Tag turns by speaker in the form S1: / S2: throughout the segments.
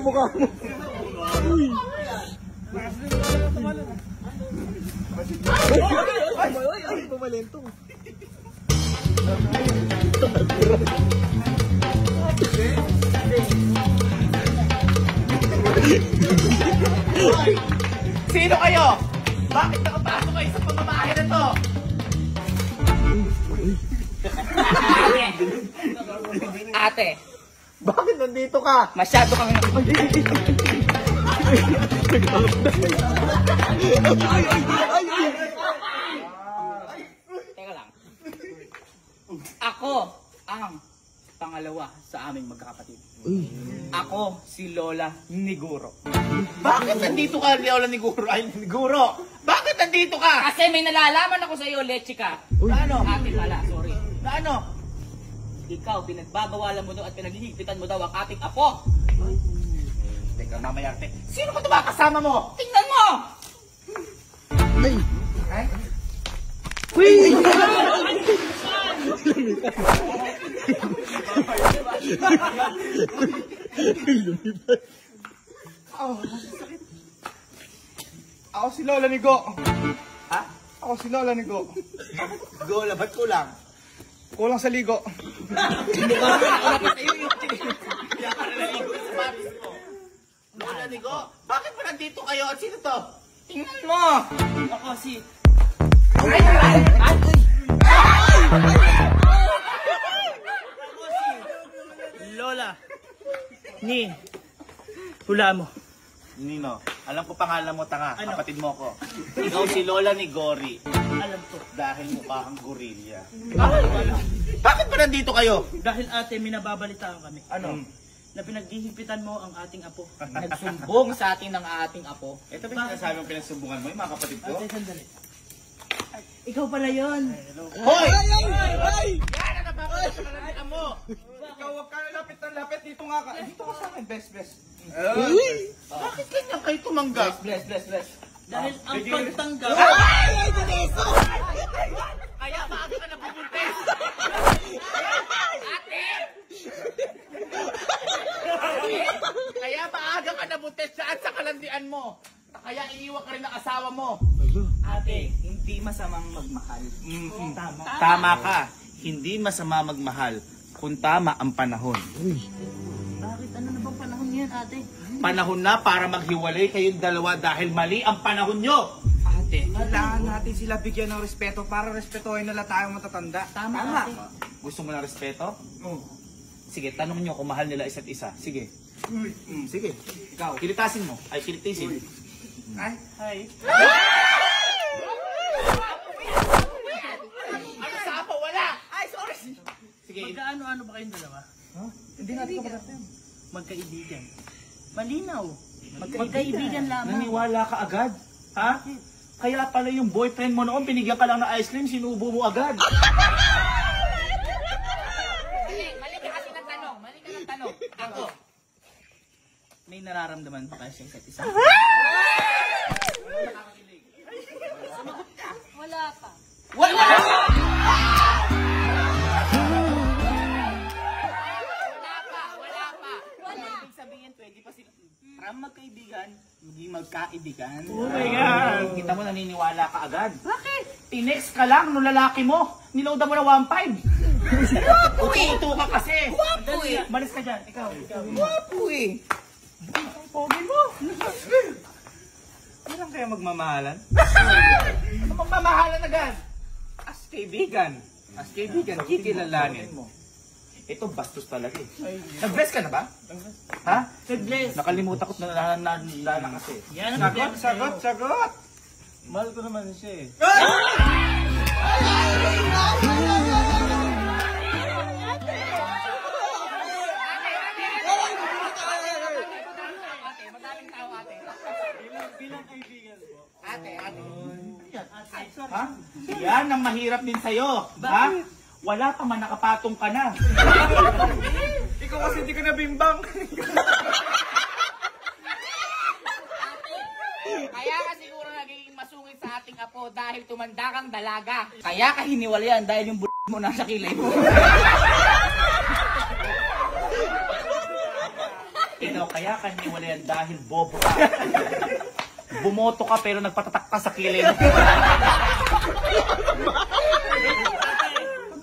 S1: mukha mo. Uy. Ay, pumalentong.
S2: Sino kayo? Bakit nakapasok kayo sa pamamahay na to?
S3: Ate,
S2: Bakit nandito ka?
S3: masyado kang... Teka lang. Ako ang pangalawa sa aming magkakapatid. Ako si Lola Niguro.
S2: Bakit nandito ka, Lola Niguro? Ay, Niguro! Bakit nandito ka?
S3: Kasi may nalalaman ako sa iyo, Leche ka.
S2: Ano?
S3: Ate pala, sorry.
S2: Na ano?
S3: Ikaw, pinagbabawalan mo daw at pinaghihigpitan mo daw ang ating apo.
S2: Teka, mamaya, te. Sino ba ito ba kasama mo?
S3: Tingnan mo!
S1: Ay.
S2: Ay?
S1: Uy! Lumipat.
S2: Ako si Lola Nigo. Ha? Ako si Lola Nigo. Gola, ba't kulang? Kulang sa ligo. Lola Nigo, bakit ba nandito kayo at sino to?
S3: Tingnan mo! Ako si... Lola ni hula mo.
S2: Nino, alam ko pangalan mo, tanga. Kapatid mo ko. Ikaw si Lola ni Gori.
S3: Alam ko.
S2: Dahil mukha kang gorilla. Bakit ba nandito kayo?
S3: Dahil ate, minababalitaan kami.
S2: Ano?
S3: Na pinaghihigpitan mo ang ating apo. Nagsumbong sa atin ng ating apo.
S2: Ito ba sinasabi mong pinagsumbungan mo yung mga kapatid ko?
S3: Ate, sandali. Ay, ikaw pala yun.
S2: Hoy!
S1: Ay!
S2: Yan ang napapalalakan mo! Ikaw, huwag ka lapit ng lapit. Dito nga ka. Dito ka sa akin, best.
S1: Uy!
S2: Bakit ganyan kayo tumanggap?
S3: Bless. Dahil ang pagtanggap...
S2: Kaya maaga ka napubuntes! Ate! Kaya maaga ka nabuntes saan sa kalandian mo? Kaya iniwan ka rin ng asawa mo.
S3: Ate, hindi masamang magmahal. Tama.
S2: Tama ka. Hindi masama magmahal kung tama ang panahon.
S3: Bakit? Ano na bang panahon yan, ate?
S2: Panahon na para maghiwalay kayong dalawa dahil mali ang panahon nyo.
S3: Ate.
S4: Kailangan natin sila bigyan ng respeto para respetuhin nila tayong matatanda.
S3: Tama, ate.
S2: Gusto mo ng respeto? Sige, tanong nyo kung mahal nila isa't isa. Sige. Sige.
S4: Ikaw.
S2: Kilitasin mo. Ay, kilitisin.
S4: Ay?
S3: Hi.
S2: Ano sa apo? Wala!
S4: Ay, sorry!
S2: Sige.
S3: Magkaano-ano ba kayong dalawa?
S4: Hindi natin kapatid.
S3: Magkaibigan. Malinaw. Magkaibigan lamang.
S2: Naniwala ka agad? Ha? Kaya pala yung boyfriend mo noon, binigyan ka lang ng ice cream, sinubo mo agad.
S3: Mali ka kasi ng tanong. Ako. May nararamdaman ba kayo sa isa't isa?
S5: Wala pa.
S3: Wala! Ibig sabihin, pwede pa sila. Para magkaibigan, maging magkaibigan.
S2: Oh my God! Kita mo, naniniwala ka agad. Bakit? Tinext ka lang nung lalaki mo. Niloadan mo na 1.5. Wapo eh! Ito ka kasi. Wapo eh! Malis ka dyan. Ikaw.
S4: Wapo eh!
S2: Ang pogi mo.
S4: Kailan kaya magmamahalan?
S2: Ano pang mamahalan agad?
S4: As kaibigan. As kaibigan, kikilalanin.
S2: Ito, bastos talaga eh. Nag-bless ka na ba? Ha?
S3: Bless.
S2: Nakalimutan ko na kasi.
S3: Yan ang
S4: Sagot!
S2: Mahal ko naman siya eh.
S3: Madaling tao, ate.
S2: Bilang kaibigan po. Ate. Ha? Yan ang mahirap din sa'yo. Ha? Wala pa man nakapatong ka na.
S4: Ikaw kasi hindi ka nabimbang.
S3: Kaya ka siguro nagiging masungit sa ating apo dahil tumanda kang dalaga. Kaya ka hiniwalayan dahil yung mo nasa kilay mo. Ito
S2: Ikaw kaya ka hiniwalayan dahil bobo ka. Bumoto ka pero nagpatatak ka sa kilid.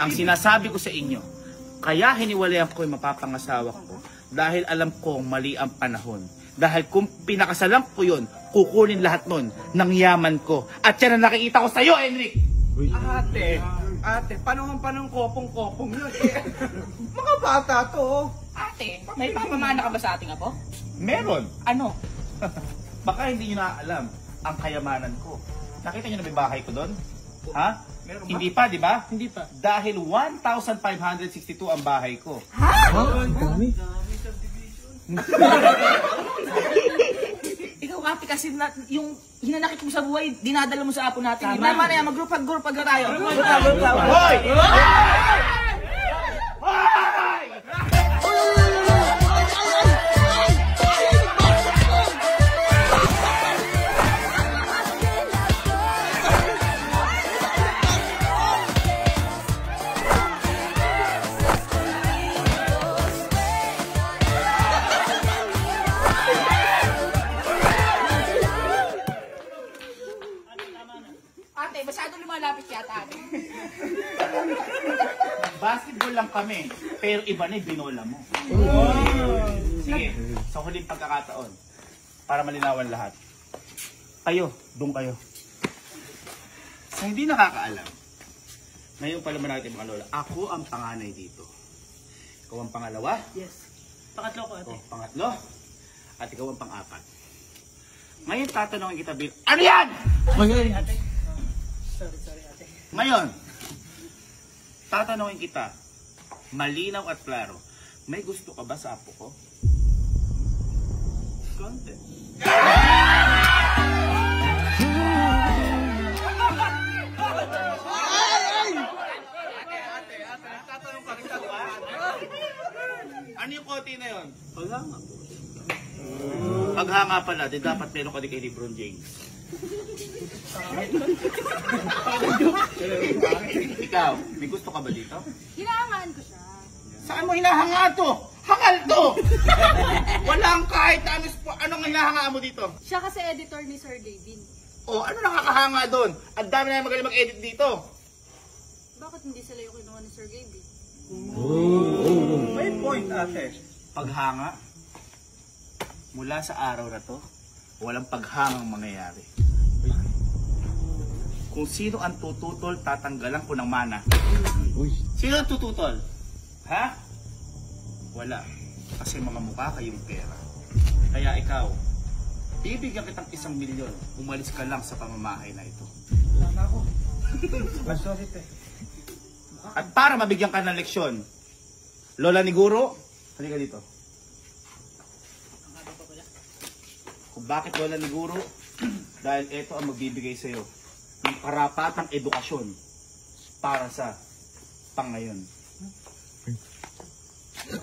S2: Ang sinasabi ko sa inyo, kaya hiniwalayan ko yung mapapangasawa ko dahil alam kong mali ang panahon. Dahil kung pinakasalan ko yun, kukunin lahat nun ng yaman ko. At yan ang nakikita ko sa'yo, Enric!
S4: Ate, panahon kopong-kopong yun. Mga bata to. Oh.
S3: Ate, may pamamana ka ba sa ating apo?
S2: Meron!
S3: Ano?
S2: Baka hindi nyo naaalam ang kayamanan ko. Nakita nyo na may bahay ko doon? Ha?
S4: Meron ba?
S2: Hindi pa, di ba?
S3: Hindi pa.
S2: Dahil 1,562 ang bahay ko.
S3: Ikaw ate kasi yung hinanakit mo sa buhay, dinadala mo sa apo natin.
S2: Tama.
S3: Tama na yan, mag-group na tayo.
S2: Hoy! Hoy!
S3: Ate, masyado lumalapit yata ate.
S2: Basketball lang kami, pero iba na yung binola mo. Sige, sa huling pagkakataon, para malinawan lahat. Kayo, doon kayo. Sa hindi nakakaalam, ngayon pala natin mga lola, ako ang panganay dito. Ikaw ang pangalawa,
S3: Yes. Pangatlo ko
S2: ikaw ang pangatlo, at ikaw ang pang-apat. Ngayon tatanungin kita, Bill, ano yan?
S3: Sorry ate. Sorry ate.
S2: Ngayon, tatanungin kita, malinaw at klaro, may gusto ka ba sa apo ko? Konti. Ano yung konti na yun? Paghanga po. Paghanga pala, di dapat meron ka din kay Lebron James. Ikaw, may gusto ka ba dito?
S5: Hinahangaan ko siya.
S2: Saan mo hinahanga to? Hangal to! Walang kahit anong hinahangaan mo dito.
S5: Siya kasi editor ni Sir Gavin.
S2: O, ano nakakahanga doon? Ang dami na magaling mag-edit dito.
S5: Bakit hindi sila yung kinuha ni Sir Gavin?
S4: May point, ate.
S2: Paghanga, mula sa araw na to, walang paghangang mangyayari. Kung sino ang tututol, tatanggalan ko ng mana. Sino ang tututol? Ha? Wala. Kasi mga mukha kayong pera. Kaya ikaw, bibigyan kitang 1 milyon. Umalis ka lang sa pamamahay na ito.
S4: Tama ako. Sorry, te.
S2: At para mabigyan ka ng leksyon, Lola ni Guro, halika dito. Kung bakit Lola ni Guro? Dahil ito ang magbibigay sa iyo ng karapatang edukasyon para sa pangayon.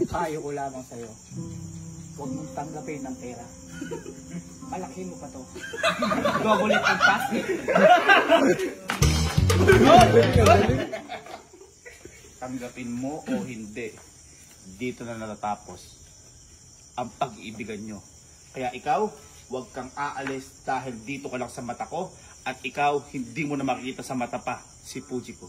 S3: Payo ko lamang sa'yo. Huwag mong tanggapin ng pera. Malaki mo pa to. Gogulit ang basket.
S2: Tanggapin mo o hindi, dito na natatapos ang pag-iibigan nyo. Kaya ikaw, huwag kang aalis dahil dito ka lang sa mata ko at ikaw, hindi mo na makikita sa mata pa si Puji ko.